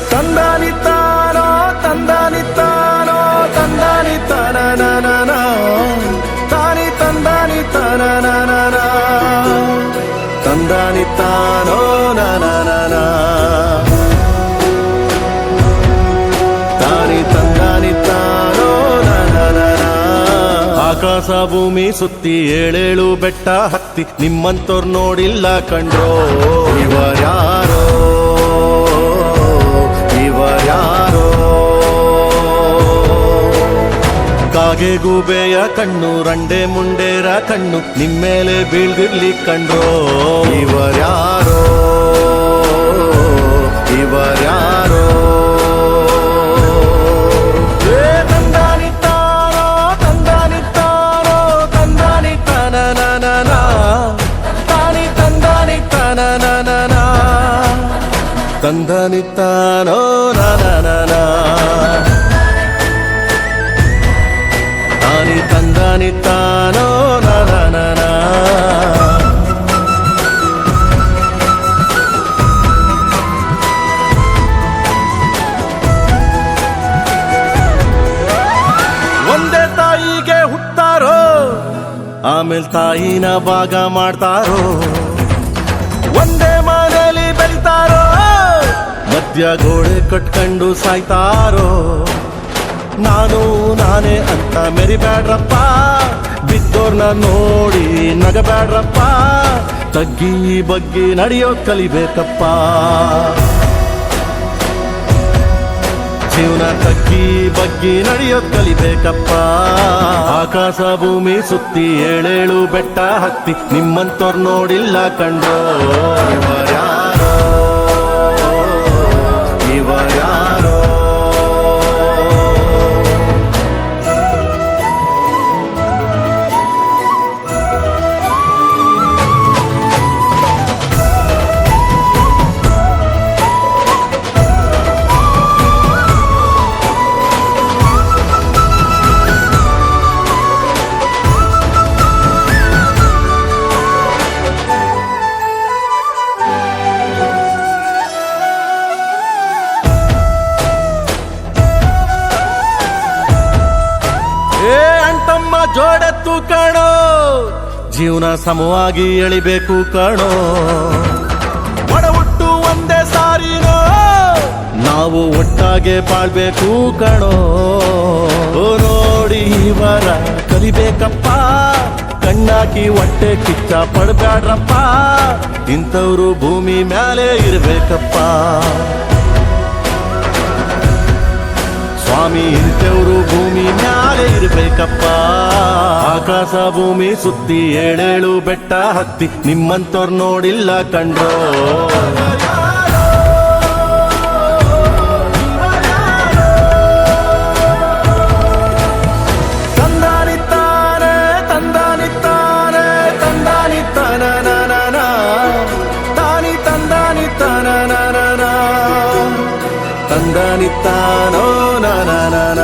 ತಂದಾನಿತ್ತಾನೋ ತಂದಾನಿತ್ತಾನೋ ತಂದಾನಿತ್ತಾನ ತಾನಿ ತಂದಾನಿತ್ತಾನ ತಂದಾನಿತ್ತಾನೋ ನಾನ ತಾನಿ ತಂದಾನಿತ್ತಾನೋ ನಾನ ಆಕಾಶ ಭೂಮಿ ಸುತ್ತಿ ಏಳೇಳು ಬೆಟ್ಟ ಹತ್ತಿ ನಿಮ್ಮಂತೋರ್ ನೋಡಿಲ್ಲ ಕಂಡ್ರೋ ಇವರ್ಯಾರೋ ಕಾಗೆ ಗೂಬೆಯ ಕಣ್ಣು ರಂಡೆ ಮುಂಡೇರ ಕಣ್ಣು ನಿಮ್ಮೇಲೆ ಬೀಳ್ದಿರ್ಲಿ ಕಂಡ್ರೋ ಇವರ್ಯಾರೋ ತಂದಾನಿತ್ತಾನೋ ತಂದಾನಿತ್ತಾನೋ ತಂದಾನಿತ್ತಾನ ತಾನಿ ತಂದಾನಿತ್ತಾನ ತಂದಾನಿತ್ತಾನೋ ತಾನಿ ತಂದಾನಿತ್ತಾನೋ ಒಂದೇ ತಾಯಿಗೆ ಹುಟ್ಟಾರೋ ಆಮೇಲೆ ತಾಯಿನ ಭಾಗ ಮಾಡ್ತಾರೋ ಒಂದೇ ಮನೆಯಲ್ಲಿ ಬೆಳಿತಾರೋ ಮಧ್ಯ ಗೋಡೆ ಕಟ್ಕೊಂಡು ಸಾಯ್ತಾರೋ ನಾನು ನಾನೇ ಅಂತ ಮೆರಿಬ್ಯಾಡ್ರಪ್ಪ ಬಿದ್ದೋರ್ನ ನೋಡಿ ನಗಬ್ಯಾಡ್ರಪ್ಪ ತಗ್ಗಿ ಬಗ್ಗಿ ನಡೆಯೋದ್ ಕಲಿಬೇಕಪ್ಪ ಜೀವನ ತಗ್ಗಿ ಬಗ್ಗಿ ನಡೆಯೋದ್ ಕಲಿಬೇಕಪ್ಪ ಆಕಾಶ ಭೂಮಿ ಸುತ್ತಿ ಏಳೇಳು ಬೆಟ್ಟ ಹತ್ತಿ ನಿಮ್ಮಂತೋರ್ ನೋಡಿಲ್ಲ ಕಂಡ್ರೋ ಇವರ್ಯಾರೋ ಅಂಟಮ್ಮ ಜೋಡೆತ್ತು ಕಾಣೋ ಜೀವನ ಸಮವಾಗಿ ಎಳಿಬೇಕು ಕಾಣೋ ಒಡ ಹುಟ್ಟು ಒಂದೇ ಸಾರಿನೋ ನಾವು ಒಟ್ಟಾಗೆ ಬಾಳ್ಬೇಕು ಕಾಣೋ ನೋಡಿ ಇವರ ಕಲಿಬೇಕಪ್ಪ ಕಣ್ಣಾಕಿ ಹೊಟ್ಟೆ ಕಿಚ್ಚ ಪಡ್ಬ್ಯಾಡ್ರಪ್ಪ ಇಂಥವ್ರು ಭೂಮಿ ಮ್ಯಾಲೆ ಇರ್ಬೇಕಪ್ಪ ಸ್ವಾಮಿ ಇಂಥವ್ರು ಭೂಮಿ ಮ್ಯಾಲೆ ಇರ್ಬೇಕಪ್ಪ ಆಕಾಶ ಭೂಮಿ ಸುತ್ತಿ ಏಳೇಳು ಬೆಟ್ಟ ಹತ್ತಿ ನಿಮ್ಮಂತೋರ್ ನೋಡಿಲ್ಲ ಕಂಡ್ರೋ ತಂದಾನಿತ್ತಾನೆ ತಂದಾನಿತ್ತಾನೆ ತಂದಾನಿತ್ತಾನ ತಾನಿ ತಂದಾನಿತ್ತಾನ ತಂದಾನಿತ್ತಾನೋ ನಾನ